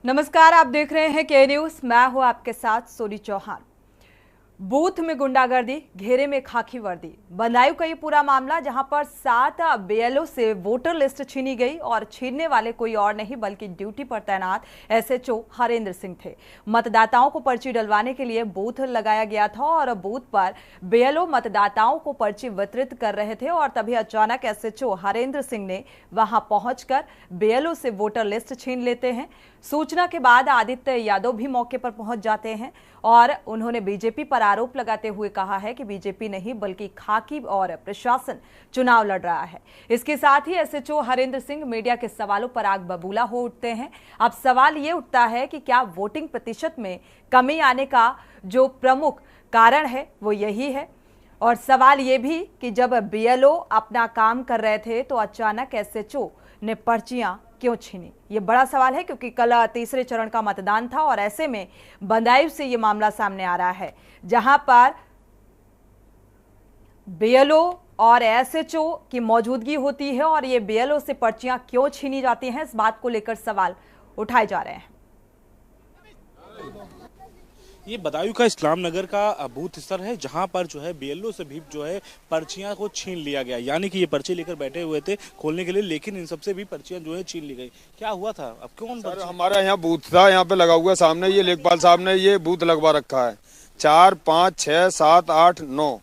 नमस्कार, आप देख रहे हैं के न्यूज। मैं हूं आपके साथ सोनी चौहान। बूथ में गुंडागर्दी, घेरे में खाकी वर्दी, बंदायूं का ये पूरा मामला जहां पर 7 बीएलओ से वोटर लिस्ट छीनी गई और छीनने वाले कोई और नहीं बल्कि ड्यूटी पर तैनात एसएचओ हरेंद्र सिंह थे। मतदाताओं को पर्ची डलवाने के लिए बूथ लगाया गया था और बूथ पर बीएलओ मतदाताओं को पर्ची वितरित कर रहे थे और तभी अचानक एसएचओ हरेंद्र सिंह ने वहां पहुंचकर बीएलओ से वोटर लिस्ट छीन लेते हैं। सूचना के बाद आदित्य यादव भी मौके पर पहुंच जाते हैं और उन्होंने बीजेपी पर आरोप लगाते हुए कहा है कि बीजेपी नहीं बल्कि खाकी और प्रशासन चुनाव लड़ रहा है। इसके साथ ही एसएचओ हरेंद्र सिंह मीडिया के सवालों पर आग बबूला हो उठते हैं। अब सवाल ये उठता है कि क्या वोटिंग प्रतिशत में कमी आने का जो प्रमुख कारण है वो यही है, और सवाल ये भी कि जब बीएलओ अपना काम कर रहे थे तो अचानक एसएचओ ने पर्चियां क्यों छीनी। ये बड़ा सवाल है क्योंकि कल तीसरे चरण का मतदान था और ऐसे में बंदायूं से ये मामला सामने आ रहा है जहां पर बीएलओ और एसएचओ की मौजूदगी होती है और ये बीएलओ से पर्चियां क्यों छीनी जाती हैं, इस बात को लेकर सवाल उठाए जा रहे हैं। ये बदायूं का इस्लाम नगर का बूथ स्तर है जहां पर जो है बीएलओ से भी जो है पर्चियां को छीन लिया गया, यानी कि ये पर्ची लेकर बैठे हुए थे खोलने के लिए, लेकिन इन सबसे भी पर्चियां जो है छीन ली गई। क्या हुआ था? अब कौन सर हमारा यहाँ बूथ था, यहाँ पे लगा हुआ सामने, ये लेखपाल साहब ने ये बूथ लगवा रखा है। 4, 5, 6, 7, 8, 9,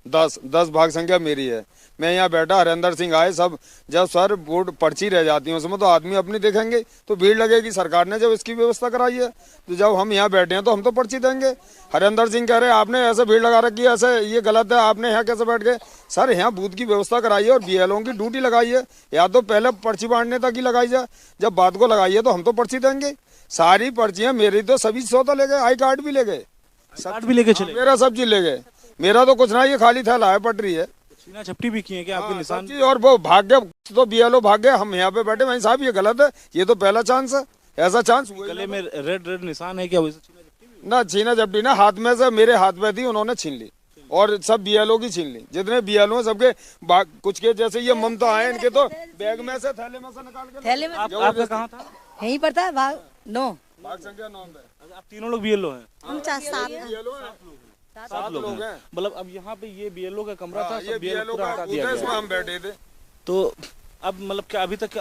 10 भाग संख्या मेरी है। मैं यहाँ बैठा, हरेंद्र सिंह आए सब। जब सर वोट पर्ची रह जाती है उसमें तो आदमी अपनी देखेंगे तो भीड़ लगेगी। सरकार ने जब इसकी व्यवस्था कराई है तो जब हम यहाँ बैठे हैं तो हम तो पर्ची देंगे। हरेंद्र सिंह कह रहे हैं आपने ऐसे भीड़ लगा रखी है, ऐसे ये गलत है, आपने यहाँ कैसे बैठ गए। सर यहाँ बूथ की व्यवस्था कराई है और बीएलओ की ड्यूटी लगाई है, या तो पहले पर्ची बांटने तक ही लगाई जाए, जब बात को लगाई है तो हम तो पर्ची देंगे। सारी पर्चियां मेरी तो सभी सौदा ले गए, आई कार्ड भी ले गए, कार्ड भी लेके चले, मेरा सब चीज ले गए। मेरा तो कुछ ना, ये खाली थैला है, पटरी है। छीना झपटी भी किए क्या आपके निशान? और वो भाग्य तो बीएलओ भाग्य, हम यहाँ पे बैठे। वहीं साहब ये गलत है, ये तो पहला चांस है, ऐसा चांस। गले में रेड निशान है क्या? वैसे छीना झपटी ना, छीना झपटी ना, हाथ में से मेरे हाथ में थी, उन्होंने छीन ली और सब बीएलओ की छीन ली। जितने बीएलओ हैं सबके कुछ के जैसे ये ममता आए, इनके तो बैग में से थैले में से निकाल के। थैले में आपका कहाँ था? यहीं पर था, भाग 9 भाग संख्या 9 में। आप तीनों लोग बीएलओ हैं? हम 7 7 लोग हैं। मतलब अब यहाँ पे ये बीएलओ का कमरा था, ये बीएलओ का बूथ है, इसमें हम बैठे थे। तो अब मतलब क्या अभी तक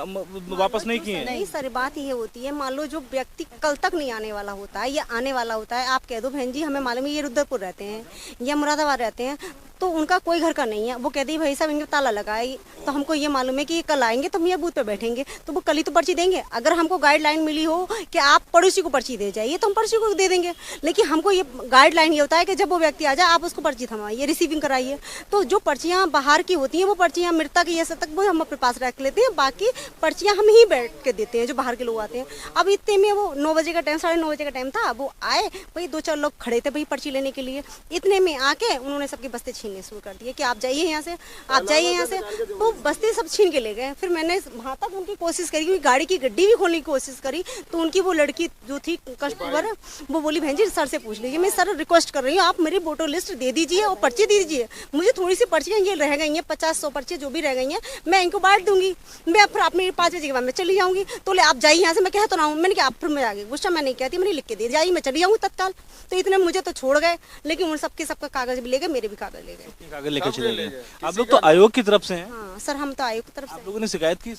वापस नहीं किए? नहीं सर, बात ये होती है, मान लो जो व्यक्ति कल तक नहीं आने वाला होता है या आने वाला होता है, आप कह दो बहन जी हमें मालूम है ये रुद्रपुर रहते हैं या मुरादाबाद रहते हैं, तो उनका कोई घर का नहीं है, वो कहते हैं भाई साहब इनके ताला लगाए, तो हमको ये मालूम है कि ये कल आएंगे तो हम ये बूथ पे बैठेंगे, तो वो कल ही तो पर्ची देंगे। अगर हमको गाइडलाइन मिली हो कि आप पड़ोसी को पर्ची दे जाइए तो हम पड़ोसी को दे देंगे, लेकिन हमको ये गाइडलाइन ये होता है कि जब वो व्यक्ति आ जाए आप उसको पर्ची थमाइए, रिसीविंग कराइए। तो जो पर्चियाँ बाहर की होती हैं वो पर्चियाँ मृतक ये सब तक वो हम अपने पास रख लेते हैं, बाकी पर्चियाँ हम ही बैठ के देते हैं जो बाहर के लोग आते हैं। अब इतने में वो 9 बजे का टाइम, 9:30 बजे का टाइम था, वो आए भाई, 2-4 लोग खड़े थे भाई पर्ची लेने के लिए। इतने में आके उन्होंने सबकी बस्ते छीनने शुरू कर दिए कि आप जाइए यहाँ से, आप जाइए यहाँ से, तो बस्ते सब छीन के ले गए। फिर मैंने वहाँ तक उनकी कोशिश करी, गाड़ी की गड्डी भी खोलने की कोशिश करी, तो उनकी वो लड़की जो थी कस्टमर, वो बोली बहन जी सर से पूछ लीजिए। मैं सर रिक्वेस्ट कर रही हूँ आप मेरी वोटर लिस्ट दे दीजिए और पर्ची दे दीजिए, मुझे थोड़ी सी पर्चियाँ ये रह गई हैं, 50-100 पर्चियाँ जो भी रह गई हैं मैं इनको बांट दूंगी, मैं फिर आप मेरी 5 बजे के बाद मैं चली जाऊंगी। तो ले आप जाइए यहाँ से, मैं कहता ना हूँ, मैंने कहा आप फिर मैं आ गई, गुस्सा मैं नहीं कहती, मैंने लिख के दे जाइए, मैं चली जाऊँगी तत्काल। तो इतने मुझे तो छोड़ गए, लेकिन उन सबका कागज भी ले गए, मेरे भी कागज ले गए, कागज लेके चले गए। आप लोग तो आयोग की तरफ से हैं? हाँ सर, हम तो आयोग की तरफ से। आप लोगों ने शिकायत की?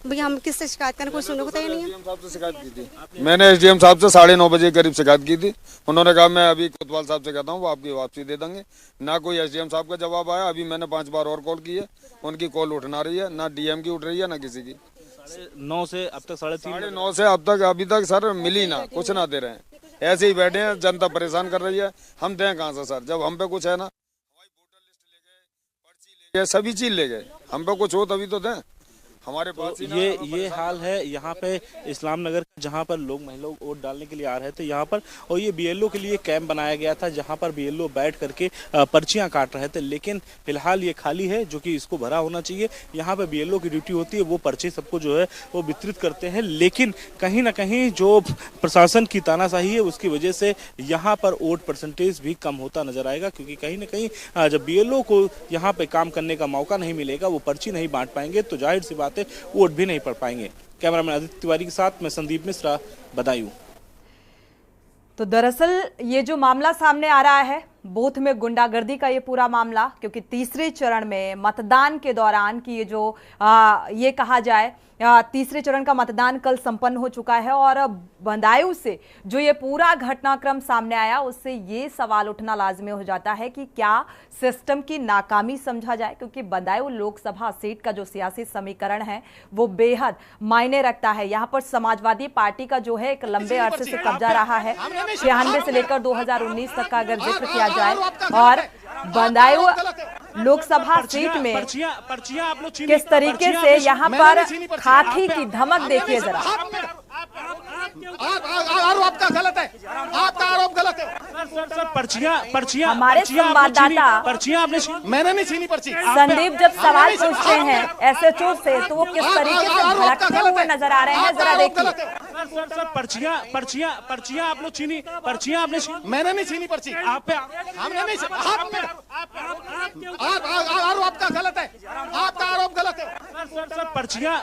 भैया हम किससे शिकायत करें, कोई सुनने को तैयार नहीं है। एसडीएम साहब से शिकायत की थी मैंने, एसडीएम साहब से 9:30 बजे करीब शिकायत की थी। उन्होंने कहा मैं अभी कोतवाल साहब से कहता हूँ वो आपकी वापसी दे देंगे। ना कोई एसडीएम साहब का जवाब आया। अभी मैंने 5 बार और कॉल की है, उनकी कॉल उठना रही है, ना डीएम की उठ रही है ना किसी की। 9 से अब तक 9:30 से अब तक अभी तक सर मिली ना, कुछ ना दे रहे हैं, ऐसे ही बैठे हैं। जनता परेशान कर रही है, हम दें कहाँ से सर, जब हम पे कुछ है ना। वोटर लिस्ट ले गए, पर्ची ले गए, सभी चीज ले गए, हम पे कुछ हो तभी तो दें। हमारे पास तो ये हाल है यहाँ पे इस्लाम नगर, जहाँ पर लोग महिलाओं वोट डालने के लिए आ रहे थे यहाँ पर, और ये बीएलओ के लिए कैंप बनाया गया था जहाँ पर बीएलओ बैठ करके पर्चियाँ काट रहे थे। लेकिन फिलहाल ये खाली है, जो कि इसको भरा होना चाहिए। यहाँ पे बीएलओ की ड्यूटी होती है, वो पर्ची सबको जो है वो वितरित करते हैं, लेकिन कहीं ना कहीं जो प्रशासन की तानाशाही है उसकी वजह से यहाँ पर वोट परसेंटेज भी कम होता नजर आएगा, क्योंकि कहीं ना कहीं जब बीएलओ को यहाँ पे काम करने का मौका नहीं मिलेगा, वो पर्ची नहीं बांट पाएंगे, तो जाहिर सी बात है वोट भी नहीं पड़ पाएंगे। कैमरामैन आदित्य तिवारी के साथ मैं संदीप मिश्रा, बदायूं। तो दरअसल ये जो मामला सामने आ रहा है बूथ में गुंडागर्दी का, ये पूरा मामला, क्योंकि तीसरे चरण में मतदान के दौरान की ये जो ये कहा जाए तीसरे चरण का मतदान कल संपन्न हो चुका है और बदायूं से जो ये पूरा घटनाक्रम सामने आया उससे ये सवाल उठना लाजमी हो जाता है कि क्या सिस्टम की नाकामी समझा जाए, क्योंकि बदायूं लोकसभा सीट का जो सियासी समीकरण है वो बेहद मायने रखता है। यहाँ पर समाजवादी पार्टी का जो है एक लंबे अरसे से कब्जा रहा है, 96 से लेकर 2019 तक का अगर जिक्र किया जाए, और बदायूं लोकसभा सीट में किस तरीके से यहाँ पर खाकी की धमक देखिए जरा। आरोप आपका गलत है, आपका आरोप गलत है। पर्चियां हमारे संवाददाता मैंने नहीं छीनी पर्ची। संदीप जब सवाल पूछते हैं एसएचओ से तो वो किस तरीके से भड़कते हुए नजर आ रहे हैं, जरा देखिए। पर्चियां आप लोग छीनी, पर्चियां आपने छीनी। मैंने नहीं छीनी पर्ची, आप पे हमने नहीं। आरोप आपका गलत है, आपका आरोप गलत है। पर्चियां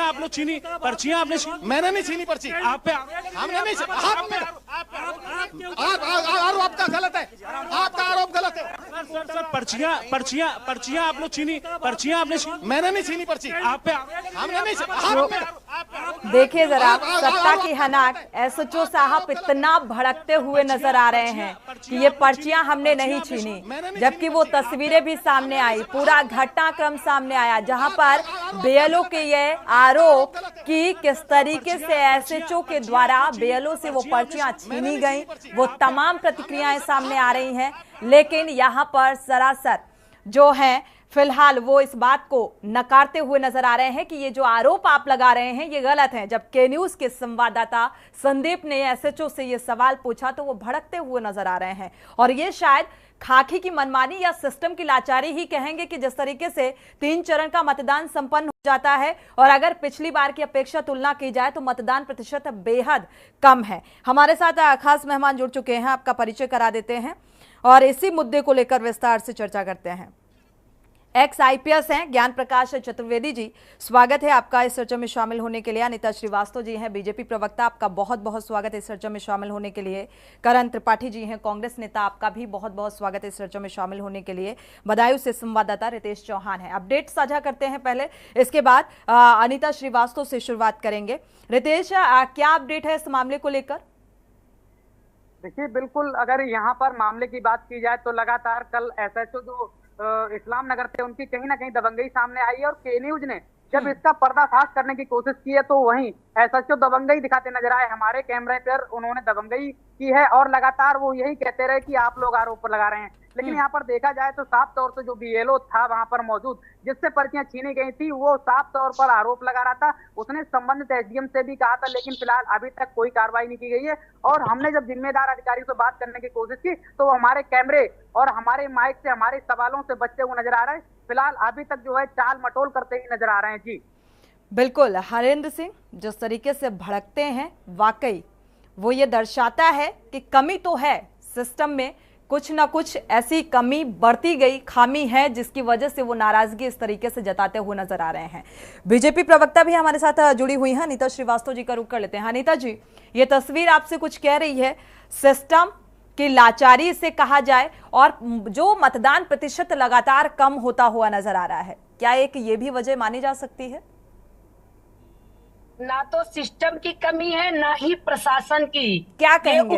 आप लोग छीनी, पर्चियां आपने छीनी। मैंने नहीं छीनी पर्ची, आप पे हमने नहीं। आरोप आपका गलत है, आपका आरोप गलत है। पर्चियां आप लोग छीनी, पर्चियां आपने छीनी। मैंने नहीं छीनी पर्ची, आप पे हमने नहीं। देखिए जरा सत्ता की हनाक, एसएचओ साहब इतना भड़कते हुए नजर आ रहे हैं कि ये पर्चियां हमने नहीं छीनी, जबकि वो तस्वीरें भी सामने आई, पूरा घटनाक्रम सामने आया जहां पर बीएलओ के ये आरोप कि किस तरीके से एसएचओ के द्वारा बीएलओ से वो पर्चियां छीनी गई, वो तमाम प्रतिक्रियाएं सामने आ रही हैं। लेकिन यहां पर सरासर जो है फिलहाल वो इस बात को नकारते हुए नजर आ रहे हैं कि ये जो आरोप आप लगा रहे हैं ये गलत है। जब के न्यूज के संवाददाता संदीप ने एसएचओ से ये सवाल पूछा तो वो भड़कते हुए नजर आ रहे हैं, और ये शायद खाकी की मनमानी या सिस्टम की लाचारी ही कहेंगे कि जिस तरीके से 3 चरण का मतदान संपन्न हो जाता है और अगर पिछली बार की अपेक्षा तुलना की जाए तो मतदान प्रतिशत बेहद कम है। हमारे साथ खास मेहमान जुड़ चुके हैं, आपका परिचय करा देते हैं और इसी मुद्दे को लेकर विस्तार से चर्चा करते हैं। एक्स आईपीएस हैं ज्ञान प्रकाश चतुर्वेदी जी, स्वागत है आपका इस चर्चा में शामिल होने के लिए। अनिता श्रीवास्तव जी हैं बीजेपी प्रवक्ता, आपका बहुत बहुत स्वागत है इस चर्चा में शामिल होने के लिए। करण त्रिपाठी जी हैं कांग्रेस नेता, आपका भी बहुत बहुत स्वागत है इस चर्चा में शामिल होने के लिए। बदायूं से संवाददाता रितेश चौहान है। अपडेट साझा करते हैं पहले, इसके बाद अनिता श्रीवास्तव से शुरुआत करेंगे। रितेश, क्या अपडेट है इस मामले को लेकर? देखिए, बिल्कुल अगर यहाँ पर मामले की बात की जाए तो लगातार कल एसएचओ जो इस्लाम नगर थे उनकी कहीं ना कहीं दबंगई सामने आई है, और के न्यूज ने जब इसका पर्दाफाश करने की कोशिश की है तो वहीं एसएचओ दबंगई दिखाते नजर आए। हमारे कैमरे पर उन्होंने दबंगई की है और लगातार वो यही कहते रहे कि आप लोग आरोप लगा रहे हैं। लेकिन यहाँ पर देखा जाए तो साफ तौर से जो बीएलओ था वहां पर मौजूद, जिससे पर्चियां छीनी गई थी, वो साफ तौर पर आरोप लगा रहा था। उसने संबंधित एसडीएम से भी कहा था, लेकिन फिलहाल अभी तक कोई कार्रवाई नहीं की गई है। और हमने जब जिम्मेदार अधिकारियों से बात करने की कोशिश की तो वो हमारे कैमरे और हमारे माइक से हमारे सवालों से बचते हुए नजर आ रहे हैं। फिलहाल अभी तक जो है टाल मटोल करते ही नजर आ रहे हैं। जी बिल्कुल, हरेंद्र सिंह जिस तरीके से भड़कते हैं वाकई वो ये दर्शाता है कि कमी तो है सिस्टम में, कुछ ना कुछ ऐसी कमी बढ़ती गई, खामी है जिसकी वजह से वो नाराजगी इस तरीके से जताते हुए नजर आ रहे हैं। बीजेपी प्रवक्ता भी हमारे साथ जुड़ी हुई हैं, अनिता श्रीवास्तव जी का रुख कर लेते हैं। अनिता जी, ये तस्वीर आपसे कुछ कह रही है, सिस्टम की लाचारी से कहा जाए, और जो मतदान प्रतिशत लगातार कम होता हुआ नजर आ रहा है, क्या एक ये भी वजह मानी जा सकती है? ना तो सिस्टम की कमी है ना ही प्रशासन की। क्या कहेंगे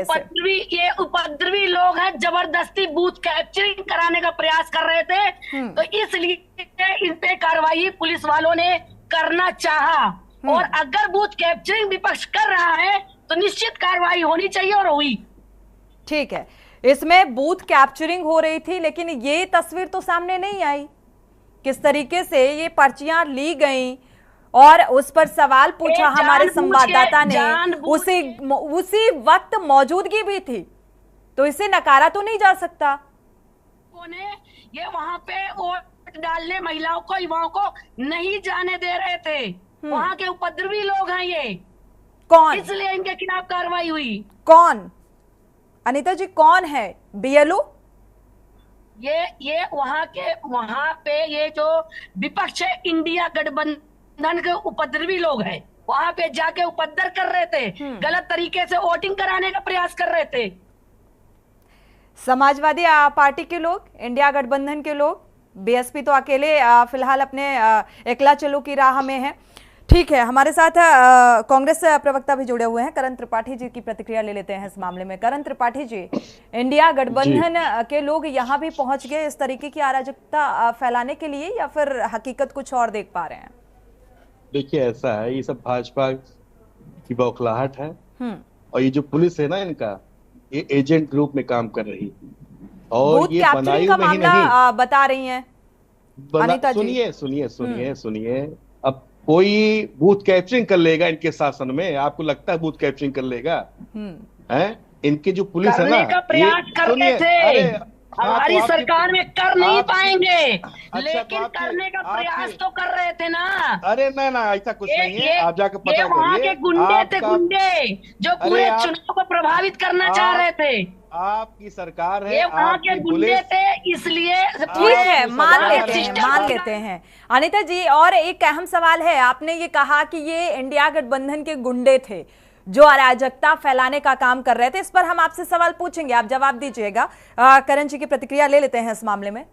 ये उपद्रवी लोग हैं, जबरदस्ती बूथ कैप्चरिंग कराने का प्रयास कर रहे थे, तो इसलिए इन पे कार्रवाई पुलिस वालों ने करना चाहा। और अगर बूथ कैप्चरिंग विपक्ष कर रहा है तो निश्चित कार्रवाई होनी चाहिए, और हुई। ठीक है, इसमें बूथ कैप्चरिंग हो रही थी, लेकिन ये तस्वीर तो सामने नहीं आई किस तरीके से ये पर्चियां ली गई, और उस पर सवाल पूछा हमारे संवाददाता ने, उसी वक्त मौजूदगी भी थी, तो इसे नकारा तो नहीं जा सकता। ये वहां पे वोट डालने महिलाओं को, युवाओं को नहीं जाने दे रहे थे। वहां के उपद्रवी लोग हैं ये। कौन? इसलिए इनके खिलाफ कार्रवाई हुई। कौन अनिता जी, कौन है बीएलओ? ये वहां पे ये जो विपक्ष है, इंडिया गठबंधन गठबंधन के उपद्रवी लोग हैं, वहां पे जाके उपद्रव कर रहे थे, गलत तरीके से वोटिंग कराने का प्रयास कर रहे थे। समाजवादी पार्टी के लोग, इंडिया गठबंधन के लोग, बीएसपी तो अकेले फिलहाल अपने एकला चलो की राह में है। ठीक है, हमारे साथ कांग्रेस प्रवक्ता भी जुड़े हुए हैं, करण त्रिपाठी जी की प्रतिक्रिया ले लेते हैं इस मामले में। करण त्रिपाठी जी, इंडिया गठबंधन के लोग यहाँ भी पहुंच गए इस तरीके की अराजकता फैलाने के लिए, या फिर हकीकत कुछ और देख पा रहे हैं? देखिए, ऐसा है, ये सब भाजपा की बौखलाहट है, और ये जो पुलिस है ना इनका, ये एजेंट ग्रुप में काम कर रही है, और ये बदायूं में ही नहीं बता रही हैं अनीता जी। सुनिए, अब कोई बूथ कैप्चरिंग कर लेगा इनके शासन में? आपको लगता है बूथ कैप्चरिंग कर लेगा? हैं? इनके जो पुलिस है ना, प्रयास कर रहे थे, हमारी सरकार में कर नहीं पाएंगे, लेकिन करने का प्रयास तो कर रहे थे ना। अरे ना, ऐसा कुछ नहीं है, आप जाकर पता करिए। वहाँ के गुंडे थे, गुंडे जो पूरे चुनाव को प्रभावित करना चाह रहे थे। आपकी सरकार है, ये वहाँ के गुंडे थे, इसलिए ठीक है, मान लेते हैं अनीता जी। और एक अहम सवाल है, आपने ये कहा कि ये इंडिया गठबंधन के गुंडे थे जो अराजकता फैलाने का काम कर रहे थे। इस पर हम आपसे सवाल पूछेंगे, आप जवाब दीजिएगा। करण जी की प्रतिक्रिया ले लेते हैं इस मामले में,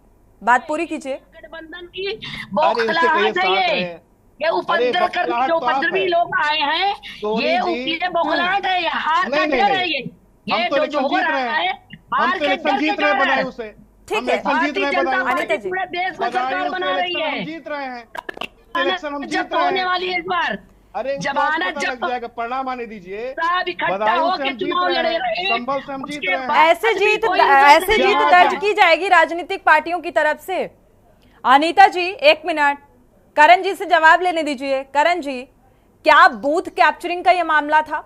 बात पूरी कीजिए। गठबंधन की बौखलाहट है ये उपद्रवी लोग आए हैं, ये बौखलाहट है, ये हार का डर है, ये जो हो रहा है हार के डर से डर है। ठीक है, भारतीय जनता पार्टी पूरे देश में सरकार बना रही है, जीत रहे हैं, जब होने वाली है इस बार। अरे जमानत जब लग जाएगा, परिणाम आने दीजिए, सब इकट्ठा होकर चुनाव लड़े रहे, संभल से हम जीत रहे हैं। ऐसे जीत दर्ज की जाएगी राजनीतिक पार्टियों की तरफ से। अनीता जी, एक मिनट, करण जी से जवाब लेने दीजिए। करण जी, क्या बूथ कैप्चरिंग का ये मामला था?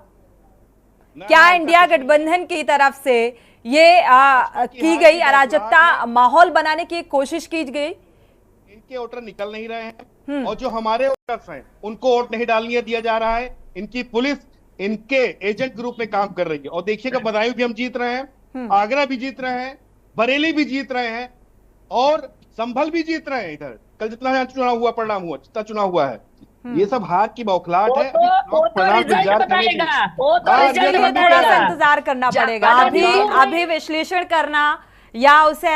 क्या इंडिया गठबंधन की तरफ से ये की गई अराजकता माहौल बनाने की कोशिश की गई? इनके वोटर निकल नहीं रहे हैं, और जो हमारे वोटर्स हैं उनको वोट नहीं डालने दिया जा रहा है। इनकी पुलिस इनके एजेंट ग्रुप में काम कर रही है। और देखिएगा, बदायूं भी हम जीत रहे हैं, आगरा भी जीत रहे हैं, बरेली भी जीत रहे हैं, और संभल भी जीत रहे हैं। इधर कल जितना चुनाव हुआ, परिणाम हुआ, जितना चुनाव हुआ है, ये सब हार की बौखलाहट है। थोड़ा सा इंतजार करना पड़ेगा, अभी विश्लेषण करना या उसे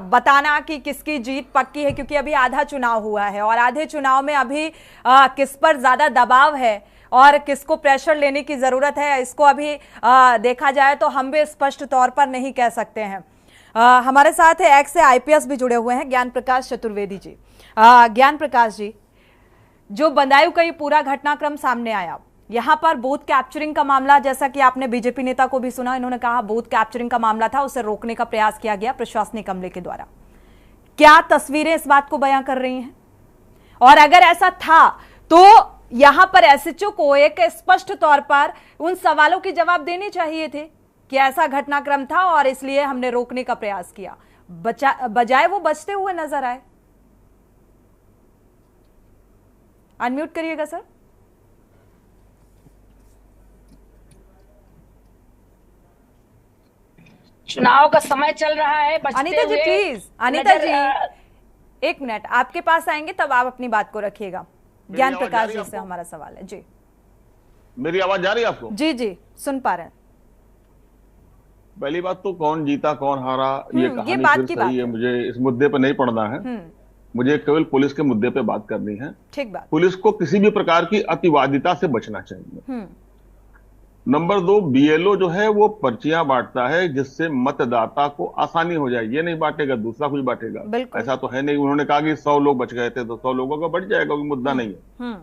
बताना कि किसकी जीत पक्की है, क्योंकि अभी आधा चुनाव हुआ है, और आधे चुनाव में अभी किस पर ज्यादा दबाव है और किसको प्रेशर लेने की जरूरत है, इसको अभी देखा जाए तो हम भी स्पष्ट तौर पर नहीं कह सकते हैं। हमारे साथ है एक्स से आईपीएस भी जुड़े हुए हैं, ज्ञान प्रकाश चतुर्वेदी जी। ज्ञान प्रकाश जी, जो बदायूं का ये पूरा घटनाक्रम सामने आया, यहाँ पर बूथ कैप्चरिंग का मामला, जैसा कि आपने बीजेपी नेता को भी सुना, इन्होंने कहा बूथ कैप्चरिंग का मामला था, उसे रोकने का प्रयास किया गया प्रशासनिक अमले के द्वारा। क्या तस्वीरें इस बात को बयां कर रही हैं? और अगर ऐसा था तो यहां पर एसएचओ को एक स्पष्ट तौर पर उन सवालों के जवाब देने चाहिए थे कि ऐसा घटनाक्रम था और इसलिए हमने रोकने का प्रयास किया, बजाय वो बचते हुए नजर आए। अनम्यूट करिएगा सर। चुनाव का समय चल रहा है, अनीता जी प्लीज, अनीता जी एक मिनट, आपके पास आएंगे तब आप अपनी बात को रखिएगा। ज्ञान प्रकाश जी से हमारा सवाल है जी। मेरी आवाज जा रही है आपको? जी जी, सुन पा रहे हैं। पहली बात तो कौन जीता कौन हारा ये कहानी बात फिर सही है, मुझे इस मुद्दे पर नहीं पढ़ना है, मुझे केवल पुलिस के मुद्दे पे बात करनी है। ठीक बात। पुलिस को किसी भी प्रकार की अतिवादिता से बचना चाहिए। नंबर 2, बीएलओ जो है वो पर्चियां बांटता है जिससे मतदाता को आसानी हो जाए। ये नहीं बांटेगा, दूसरा कुछ बांटेगा, ऐसा तो है नहीं। उन्होंने कहा कि 100 लोग बच गए थे तो 100 लोगों का बढ़ जाएगा, कोई मुद्दा नहीं है।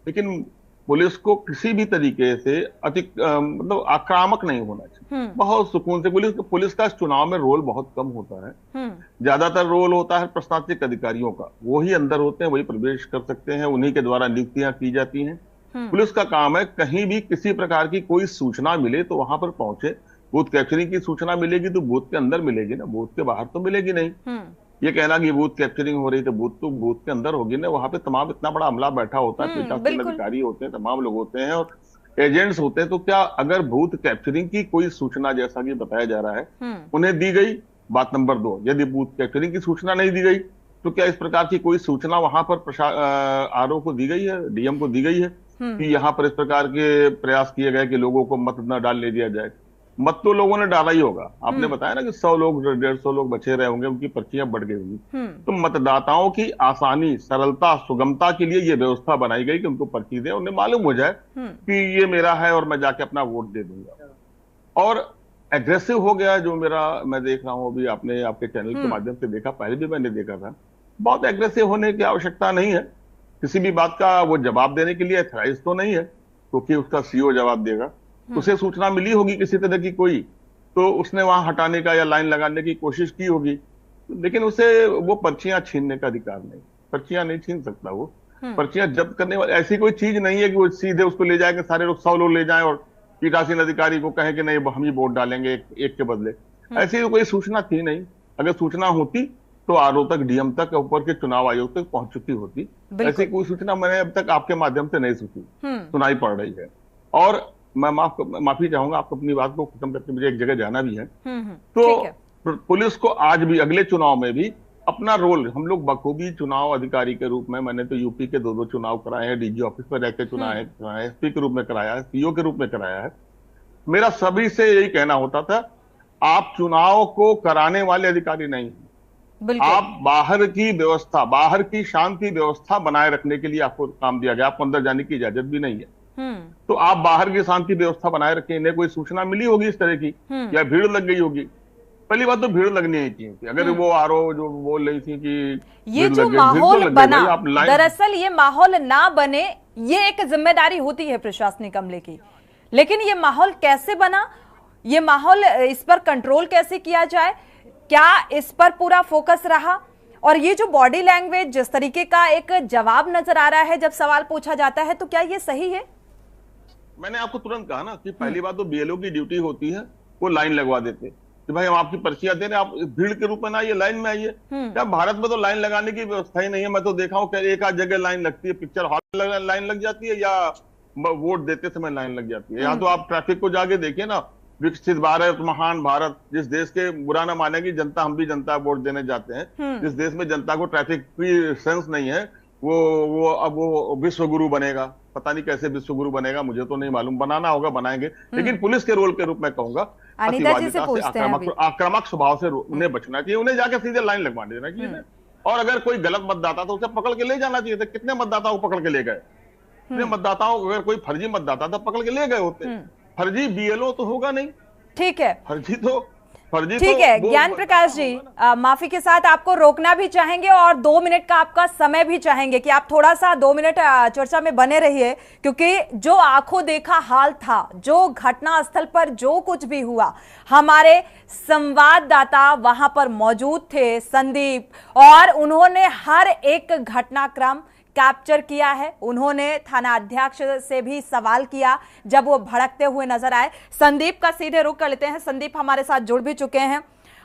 लेकिन पुलिस को किसी भी तरीके से मतलब आक्रामक नहीं होना चाहिए, बहुत सुकून से। पुलिस का चुनाव में रोल बहुत कम होता है, ज्यादातर रोल होता है प्रशासनिक अधिकारियों का, वही अंदर होते हैं, वही प्रवेश कर सकते हैं, उन्हीं के द्वारा नियुक्तियां की जाती हैं। पुलिस का काम है कहीं भी किसी प्रकार की कोई सूचना मिले तो वहां पर पहुंचे। बूथ कैप्चरिंग की सूचना मिलेगी तो बूथ के अंदर मिलेगी ना, बूथ के बाहर तो मिलेगी नहीं। ये कहना कि बूथ कैप्चरिंग हो रही तो बूथ के अंदर होगी ना, वहां पे तमाम इतना बड़ा अमला बैठा होता है, पीठासीन अधिकारी होते हैं, तमाम लोग होते हैं और एजेंट्स होते हैं। तो क्या अगर बूथ कैप्चरिंग की कोई सूचना, जैसा कि बताया जा रहा है, उन्हें दी गई, बात नंबर 2, यदि बूथ कैप्चरिंग की सूचना नहीं दी गई तो क्या इस प्रकार की कोई सूचना वहां पर आरओ को दी गई है, डीएम को दी गई है कि यहाँ पर इस प्रकार के प्रयास किए गए कि लोगों को मत न डालने दिया जाए? मत तो लोगों ने डाला ही होगा। आपने बताया ना कि 100 लोग 150 लोग बचे रहे होंगे, उनकी पर्चियां बढ़ गई होंगी। तो मतदाताओं की आसानी, सरलता, सुगमता के लिए ये व्यवस्था बनाई गई कि उनको पर्ची दें, उन्हें मालूम हो जाए कि ये मेरा है और मैं जाके अपना वोट दे दूंगा। और एग्रेसिव हो गया जो मैं देख रहा हूं, अभी आपने आपके चैनल के माध्यम से देखा, पहले भी मैंने देखा था। बहुत एग्रेसिव होने की आवश्यकता नहीं है। किसी भी बात का वो जवाब देने के लिए अथराइज तो नहीं है, क्योंकि उसका सीओ जवाब देगा। उसे सूचना मिली होगी किसी तरह की कोई, तो उसने वहां हटाने का या लाइन लगाने की कोशिश की होगी, लेकिन उसे वो पर्चियां छीनने का अधिकार नहीं। पर्चियां नहीं छीन सकता वो। पर्चियां जब्त करने वाली ऐसी कोई चीज नहीं है कि वो सीधे उसको ले जाएंगे, सारे लोग 100 लोग ले जाएं और पीठासीन अधिकारी को कहें कि नहीं हम ही वोट डालेंगे एक के बदले। ऐसी कोई सूचना थी नहीं। अगर सूचना होती तो आरओ तक, डीएम तक, ऊपर के चुनाव आयोग तक पहुंच चुकी होती। ऐसी कोई सूचना मैंने अब तक आपके माध्यम से नहीं सुनाई पड़ रही है। और मैं माफी चाहूंगा, आपको अपनी बात को खत्म करके मुझे एक जगह जाना भी है। तो पुलिस को आज भी, अगले चुनाव में भी अपना रोल, हम लोग बखूबी चुनाव अधिकारी के रूप में, मैंने तो यूपी के 2 चुनाव कराए हैं, डीजी ऑफिस पर रहकर चुनाव कराया है, एसपी के रूप में कराया है, सीओ के रूप में कराया है। मेरा सभी से यही कहना होता था, आप चुनाव को कराने वाले अधिकारी नहीं, आप बाहर की व्यवस्था, बाहर की शांति व्यवस्था बनाए रखने के लिए आपको काम दिया गया। आपको अंदर जाने की इजाजत भी नहीं है। तो आप बाहर की शांति व्यवस्था बनाए रखें। इन्हें कोई सूचना मिली होगी इस तरह की, या भीड़ लग गई होगी। पहली बात तो भीड़ लगनी ही थी। अगर वो आरओ जो बोल रही थी कि ये जो माहौल बना, दरअसल ये माहौल ना बने, ये एक जिम्मेदारी होती है प्रशासनिक अमले की। लेकिन ये माहौल कैसे बना, ये माहौल, इस पर कंट्रोल कैसे किया जाए, क्या इस पर पूरा फोकस रहा? और ये जो बॉडी लैंग्वेज, जिस तरीके का एक जवाब नजर आ रहा है जब सवाल पूछा जाता है, तो क्या ये सही है? मैंने आपको तुरंत कहा ना कि पहली बात तो बीएलओ की ड्यूटी होती है, वो लाइन लगवा देते कि भाई हम आपकी पर्चियां दे रहे हैं, आप भीड़ के रूप में ना आइए, लाइन में आइए। क्या भारत में तो लाइन लगाने की व्यवस्था ही नहीं है। मैं तो देखा हूँ एक आध जगह लाइन लगती है, पिक्चर हॉल लाइन लग जाती है, या वोट देते समय लाइन लग जाती है। यहाँ तो आप ट्रैफिक को जाके देखिए ना, विकसित भारत, महान भारत, जिस देश के बुरा ना मानेगी जनता, हम भी जनता वोट देने जाते हैं, जिस देश में जनता को ट्रैफिक की सेंस नहीं है, वो अब वो विश्व गुरु बनेगा। पता नहीं कैसे विश्व गुरु बनेगा, मुझे तो नहीं मालूम। बनाना होगा, बनाएंगे। लेकिन पुलिस के रोल के रूप में कहूंगा, अतिवादिता से, आक्रामक स्वभाव से उन्हें बचना चाहिए। उन्हें जाकर सीधे लाइन लगवा देना चाहिए। और अगर कोई गलत मतदाता तो उसे पकड़ के ले जाना चाहिए था। कितने मतदाताओं को पकड़ के ले गए? कितने मतदाताओं, अगर कोई फर्जी मतदाता था पकड़ के ले गए होते। फर्जी बीएलओ तो होगा नहीं। ठीक है, फर्जी ठीक है। ज्ञान प्रकाश जी, माफी के साथ आपको रोकना भी चाहेंगे और 2 मिनट का आपका समय भी चाहेंगे कि आप थोड़ा सा 2 मिनट चर्चा में बने रहिए, क्योंकि जो आंखों देखा हाल था, जो घटना स्थल पर जो कुछ भी हुआ, हमारे संवाददाता वहां पर मौजूद थे, संदीप, और उन्होंने हर एक घटनाक्रम कैप्चर किया है। उन्होंने थाना अध्यक्ष से भी सवाल किया जब वो भड़कते हुए नजर आए। संदीप का सीधे रुख कर लेते हैं। संदीप हमारे साथ जुड़ भी चुके हैं,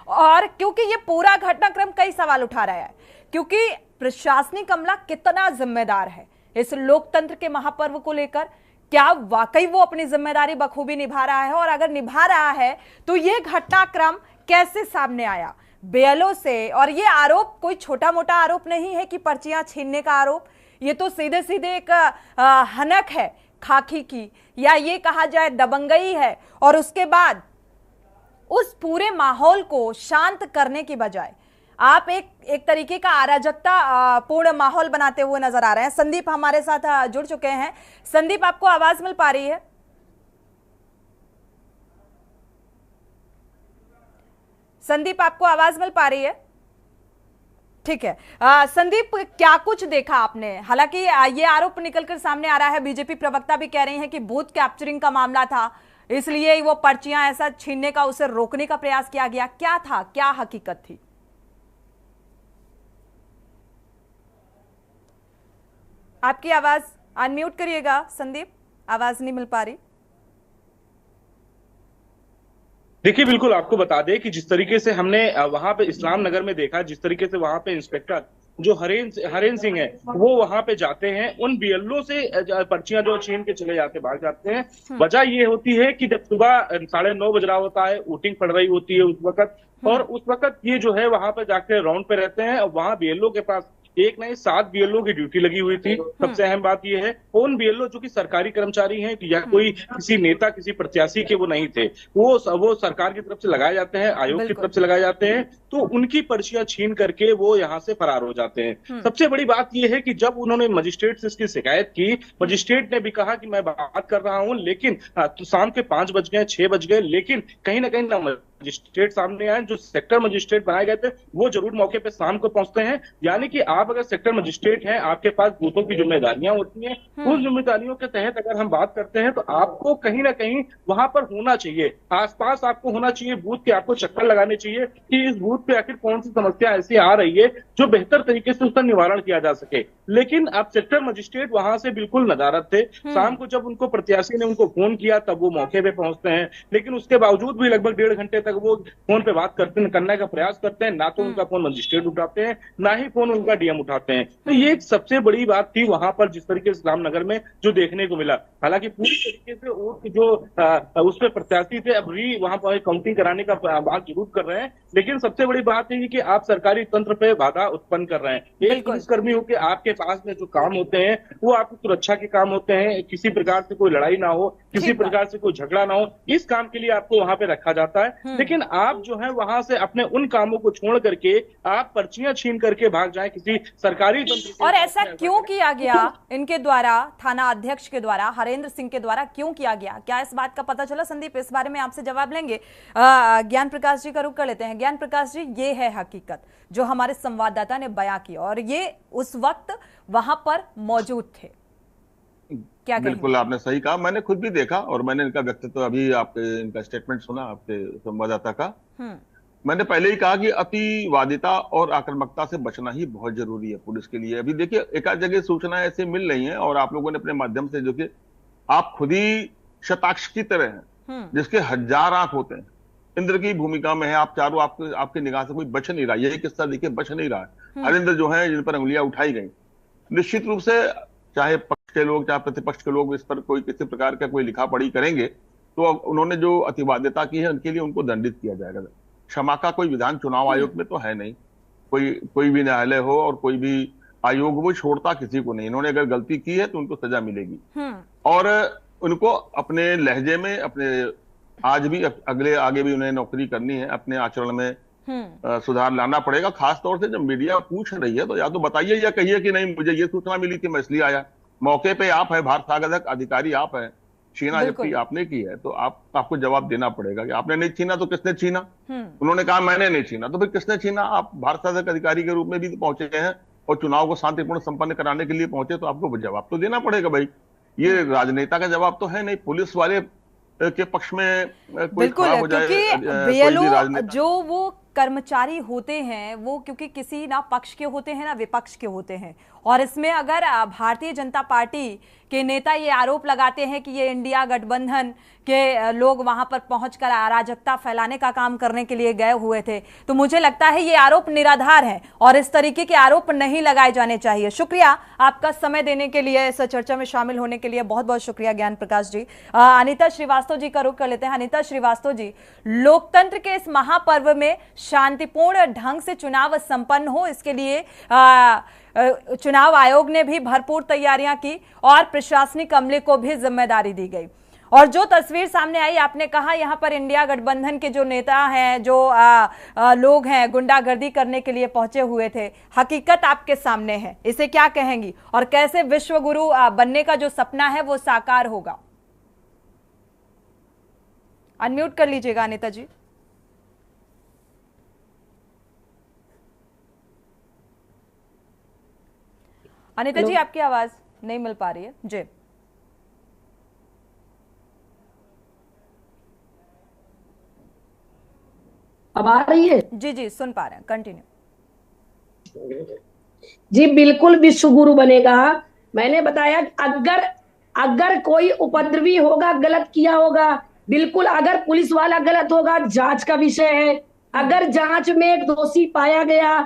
और क्योंकि ये पूरा घटनाक्रम कई सवाल उठा रहा है, क्योंकि प्रशासनिक अमला कितना जिम्मेदार है इस लोकतंत्र के महापर्व को लेकर। क्या वाकई वो अपनी जिम्मेदारी बखूबी निभा रहा है? और अगर निभा रहा है तो ये घटनाक्रम कैसे सामने आया बीएलओ से? और ये आरोप कोई छोटा मोटा आरोप नहीं है कि पर्चियां छीनने का आरोप। ये तो सीधे सीधे एक हनक है खाकी की, या ये कहा जाए दबंगई है। और उसके बाद उस पूरे माहौल को शांत करने की बजाय आप एक तरीके का अराजकता पूर्ण माहौल बनाते हुए नजर आ रहे हैं। संदीप हमारे साथ जुड़ चुके हैं। संदीप, आपको आवाज मिल पा रही है? संदीप, आपको आवाज मिल पा रही है? ठीक है। संदीप, क्या कुछ देखा आपने? हालांकि ये आरोप निकलकर सामने आ रहा है, बीजेपी प्रवक्ता भी कह रही हैं कि बूथ कैप्चरिंग का मामला था, इसलिए वो पर्चियां ऐसा छीनने का, उसे रोकने का प्रयास किया गया। क्या था, क्या हकीकत थी? आपकी आवाज अनम्यूट करिएगा संदीप, आवाज नहीं मिल पा रही। देखिए, बिल्कुल आपको बता दें कि जिस तरीके से हमने वहां पे इस्लाम नगर में देखा, जिस तरीके से वहां पे इंस्पेक्टर जो हरेन सिंह है वो वहां पे जाते हैं, उन बीएलओ से पर्चियां जो छीन के चले जाते भाग जाते हैं। वजह ये होती है कि जब सुबह 9:30 बज रहा होता है, वोटिंग पड़ रही होती है उस वक्त, और उस वक्त ये जो है वहां पे जाके राउंड पे रहते हैं। और वहां बीएलओ के पास एक नहीं 7 बीएलओ की ड्यूटी लगी हुई थी। सबसे अहम बात यह है, उन बीएलओ जो कि सरकारी कर्मचारी हैं या कोई किसी नेता किसी प्रत्याशी के वो नहीं थे, वो सरकार की तरफ से लगाए जाते हैं, आयोग की तरफ से लगाए जाते हैं, तो उनकी पर्चियां छीन करके वो यहाँ से फरार हो जाते हैं। सबसे बड़ी बात यह है कि जब उन्होंने मजिस्ट्रेट से इसकी शिकायत की, मजिस्ट्रेट ने भी कहा कि मैं बात कर रहा हूं, लेकिन तो शाम के 5 बज गए 6 बज गए, लेकिन कहीं ना कहीं मजिस्ट्रेट सामने आए। जो सेक्टर मजिस्ट्रेट बनाए गए थे वो जरूर मौके पे शाम को पहुंचते हैं। यानी कि आप अगर सेक्टर मजिस्ट्रेट हैं, आपके पास बूथों की जिम्मेदारियां होती हैं, उन जिम्मेदारियों के तहत अगर हम बात करते हैं तो आपको कहीं ना कहीं वहां पर होना चाहिए, आसपास आपको होना चाहिए, बूथ के आपको चक्कर लगाने चाहिए कि इस बूथ पे आखिर कौन सी समस्या ऐसी आ रही है जो बेहतर तरीके से उसका निवारण किया जा सके। लेकिन अब सेक्टर मजिस्ट्रेट वहां से बिल्कुल नदारद थे। शाम को जब उनको प्रत्याशी ने उनको फोन किया तब वो मौके पे पहुंचते हैं, लेकिन उसके बावजूद भी लगभग 1.5 घंटे तक वो फोन पे बात करने का प्रयास करते हैं। ना तो उनका फोन मजिस्ट्रेट उठाते हैं, ना ही फोन उनका डीएम उठाते हैं। तो ये एक सबसे बड़ी बात थी वहां पर जिस तरीके से इस्लाम नगर में जो देखने को मिला। हालांकि पूरी तरीके से वोट जो उस पर प्रत्याशी थे अभी वहां पर काउंटिंग कराने का बात जरूर कर रहे हैं, लेकिन सबसे बड़ी बात है कि आप सरकारी तंत्र पे बाधा उत्पन्न कर रहे हैं। एक पुलिसकर्मी होकर आपके पास में जो काम होते हैं वो आपकी सुरक्षा के काम होते हैं, किसी प्रकार से कोई लड़ाई ना हो, किसी प्रकार से कोई झगड़ा ना हो, इस काम के लिए आपको वहां पे रखा जाता है। लेकिन आप जो है वहां से अपने उन कामों को छोड़ करके आप पर्चियां छीन करके भाग जाएं किसी सरकारी तंत्र। और ऐसा क्यों किया गया इनके द्वारा, थाना अध्यक्ष के द्वारा, हरेंद्र सिंह के द्वारा क्यों किया गया? क्या इस बात का पता चला? संदीप, इस बारे में आपसे जवाब लेंगे। ज्ञान प्रकाश जी का रुख कर लेते हैं। ज्ञान प्रकाश जी, ये है हकीकत जो हमारे संवाददाता ने बयां की और ये उस वक्त वहां पर मौजूद थे। क्या बिल्कुल आपने सही कहा, मैंने खुद भी देखा और मैंने इनका व्यक्तित्व अभी आपके इनका स्टेटमेंट सुना आपके संवाददाता का। मैंने पहले ही कहा कि अतिवादिता और आक्रामकता से बचना ही बहुत जरूरी है पुलिस के लिए। अभी देखिए एक आध जगह सूचनाएं ऐसे मिल रही हैं और आप लोगों ने अपने माध्यम से जो कि आप खुद ही शताक्ष की तरह हैं जिसके 1000 आंख होते हैं, इंद्र की भूमिका में है आप चारों। आपकी निगाह से कोई बच नहीं रहा, यही किस्सा देखिए बच नहीं रहा है। हरिंद्र जो है जिन पर उंगलियां उठाई गई, निश्चित रूप से चाहे पक्ष के लोग चाहे प्रतिपक्ष के लोग इस पर कोई किसी प्रकार का कोई लिखा पढ़ी करेंगे तो उन्होंने जो अतिवादिता की है उनके लिए उनको दंडित किया जाएगा। क्षमा का कोई विधान चुनाव आयोग में तो है नहीं, कोई भी न्यायालय हो और कोई भी आयोग वो छोड़ता किसी को नहीं। इन्होंने अगर गलती की है तो उनको सजा मिलेगी और उनको अपने लहजे में अपने आज भी आगे भी उन्हें नौकरी करनी है, अपने आचरण में सुधार लाना पड़ेगा। खास तौर से जब मीडिया पूछ रही है तो या तो बताइए या कहिए कि नहीं मुझे ये सूचना मिली थी मैं इसलिए आया। मौके पे आप है, भारत सागरक अधिकारी आप है, छीना जबकि आपने की है तो आपको जवाब देना पड़ेगा कि आपने नहीं छीना तो किसने छीना। उन्होंने कहा मैंने नहीं छीना, तो फिर किसने छीना? आप भारत सागरक अधिकारी के रूप में भी पहुंचे हैं और चुनाव को शांतिपूर्ण संपन्न कराने के लिए पहुंचे तो आपको जवाब तो देना पड़ेगा भाई। ये राजनेता का जवाब तो है नहीं, पुलिस वाले के पक्ष में कोई खड़ा हो जाए। क्योंकि बीएलओ जो वो कर्मचारी होते हैं वो क्योंकि किसी ना पक्ष के होते हैं ना विपक्ष के होते हैं, और इसमें अगर भारतीय जनता पार्टी के नेता ये आरोप लगाते हैं कि ये इंडिया गठबंधन के लोग वहां पर पहुंचकर अराजकता फैलाने का काम करने के लिए गए हुए थे, तो मुझे लगता है ये आरोप निराधार है और इस तरीके के आरोप नहीं लगाए जाने चाहिए। शुक्रिया आपका समय देने के लिए, इस चर्चा में शामिल होने के लिए बहुत बहुत शुक्रिया ज्ञान प्रकाश जी। अनिता श्रीवास्तव जी का रुख कर लेते हैं। अनिता श्रीवास्तव जी, लोकतंत्र के इस महापर्व में शांतिपूर्ण ढंग से चुनाव संपन्न हो इसके लिए चुनाव आयोग ने भी भरपूर तैयारियां की और प्रशासनिक अमले को भी जिम्मेदारी दी गई। और जो तस्वीर सामने आई, आपने कहा यहां पर इंडिया गठबंधन के जो नेता हैं, जो लोग हैं, गुंडागर्दी करने के लिए पहुंचे हुए थे। हकीकत आपके सामने है, इसे क्या कहेंगी और कैसे विश्व गुरु बनने का जो सपना है वो साकार होगा? अनम्यूट कर लीजिएगा अनिता जी। अनिता जी, आपकी आवाज नहीं मिल पा रही है जी। अब आ रही है? जी जी, सुन पा रहे हैं, कंटिन्यू। जी बिल्कुल विश्व गुरु बनेगा। मैंने बताया अगर कोई उपद्रवी होगा, गलत किया होगा, बिल्कुल अगर पुलिस वाला गलत होगा, जांच का विषय है। अगर जांच में एक दोषी पाया गया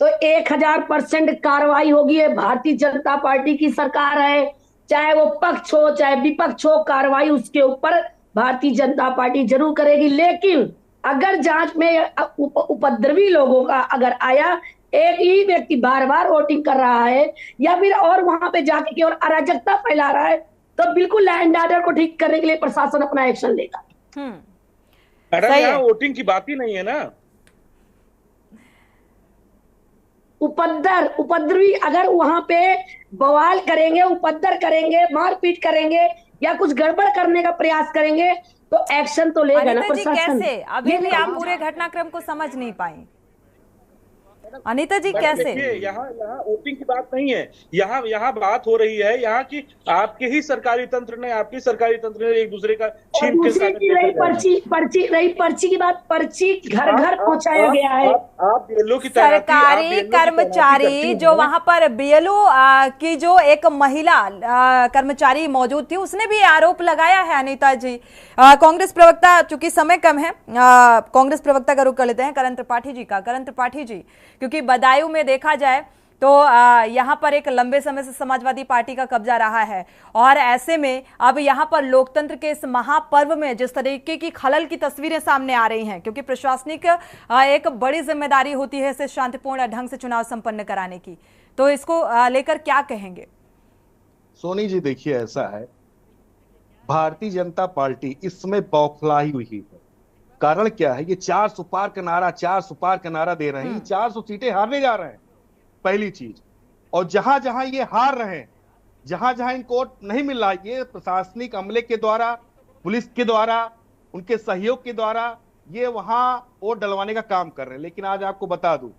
तो 1000% कार्रवाई होगी। ये भारतीय जनता पार्टी की सरकार है, चाहे वो पक्ष हो चाहे विपक्ष हो, कार्रवाई उसके ऊपर भारतीय जनता पार्टी जरूर करेगी। लेकिन अगर जांच में उपद्रवी लोगों का अगर आया, एक ही व्यक्ति बार बार वोटिंग कर रहा है या फिर और वहां पे जाके केवल अराजकता फैला रहा है, तो बिल्कुल लॉ एंड ऑर्डर को ठीक करने के लिए प्रशासन अपना एक्शन लेगा। मैडम, यहाँ वोटिंग की बात ही नहीं है ना। उपद्रवी अगर वहां पे बवाल करेंगे, उपद्रव करेंगे, मारपीट करेंगे या कुछ गड़बड़ करने का प्रयास करेंगे तो एक्शन तो लेगा ना प्रशासन। कैसे अभी भी आप पूरे घटनाक्रम को समझ नहीं पाए? अनीता जी कैसे? यहाँ वोटिंग की बात नहीं है, यहाँ बात हो रही है यहाँ की आपके ही सरकारी तंत्र ने, आपकी सरकारी तंत्र ने एक दूसरे का छीन के पर्ची की बात, पर्ची घर घर पहुंचाया गया है। आप बीएलओ की सरकारी कर्मचारी जो वहां पर बीएलओ की जो एक महिला कर्मचारी मौजूद थी, उसने भी आरोप लगाया है अनीता जी। कांग्रेस प्रवक्ता, चूंकि समय कम है, कांग्रेस प्रवक्ता का रुख कर लेते हैं करण त्रिपाठी जी का। करण त्रिपाठी जी, क्योंकि बदायूं में देखा जाए तो यहां पर एक लंबे समय से समाजवादी पार्टी का कब्जा रहा है और ऐसे में अब यहां पर लोकतंत्र के इस महापर्व में जिस तरीके की खलल की तस्वीरें सामने आ रही हैं, क्योंकि प्रशासनिक एक बड़ी जिम्मेदारी होती है इसे शांतिपूर्ण ढंग से चुनाव संपन्न कराने की, तो इसको लेकर क्या कहेंगे? सोनी जी, देखिए ऐसा है, भारतीय जनता पार्टी इसमें बौखलाई हुई है। कारण क्या है? ये 400 पार का नारा, 400 पार का नारा दे रहे हैं, 400 सीटें हारने जा रहे हैं, पहली चीज। और जहां जहां ये हार रहे हैं, जहां जहां इनको वोट नहीं मिल रहा, ये प्रशासनिक अमले के द्वारा, पुलिस के द्वारा, उनके सहयोग के द्वारा ये वहां वोट डलवाने का काम कर रहे हैं। लेकिन आज आपको बता दूं,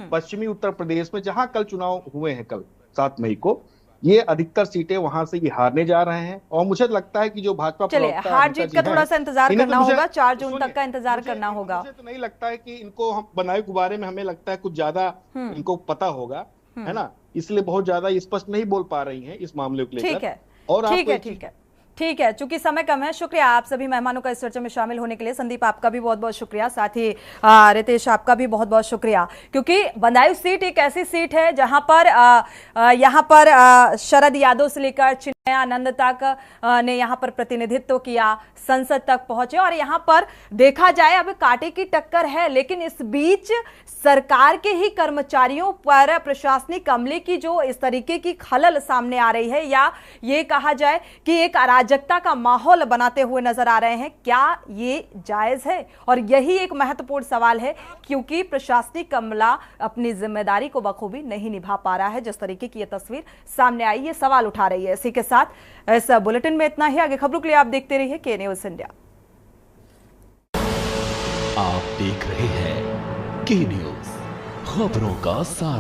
पश्चिमी उत्तर प्रदेश में जहां कल चुनाव हुए हैं, कल 7 मई को, ये अधिकतर सीटें वहां से ये हारने जा रहे हैं। और मुझे लगता है कि जो भाजपा हार जीत का थोड़ा सा इंतजार करना होगा, 4 जून तक का इंतजार करना होगा। मुझे तो नहीं लगता है कि इनको हम बदायूं के बारे में, हमें लगता है कुछ ज्यादा इनको पता होगा, है ना, इसलिए बहुत ज्यादा स्पष्ट नहीं बोल पा रही हैं इस मामले को लेकर। ठीक है, और ठीक है, चूंकि समय कम है। शुक्रिया आप सभी मेहमानों का इस चर्चा में शामिल होने के लिए। संदीप, आपका भी बहुत बहुत शुक्रिया, साथ ही रितेश, आपका भी बहुत बहुत शुक्रिया, क्योंकि बदायूं सीट एक ऐसी सीट है जहां पर यहाँ पर शरद यादव से लेकर चिन्मय आनंद तक ने यहाँ पर प्रतिनिधित्व किया, संसद तक पहुंचे और यहाँ पर देखा जाए अब कांटे की टक्कर है। लेकिन इस बीच सरकार के ही कर्मचारियों पर प्रशासनिक अमले की जो इस तरीके की खलल सामने आ रही है, या ये कहा जाए कि एक अराजकता का माहौल बनाते हुए नजर आ रहे हैं, क्या ये जायज है? और यही एक महत्वपूर्ण सवाल है, क्योंकि प्रशासनिक अमला अपनी जिम्मेदारी को बखूबी नहीं निभा पा रहा है। जिस तरीके की ये तस्वीर सामने आई, ये सवाल उठा रही है। इसी के साथ इस बुलेटिन में इतना ही। आगे खबरों के लिए आप देखते रहिए के न्यूज़ इंडिया। आप देख रहे हैं के न्यूज़, खबरों का सार।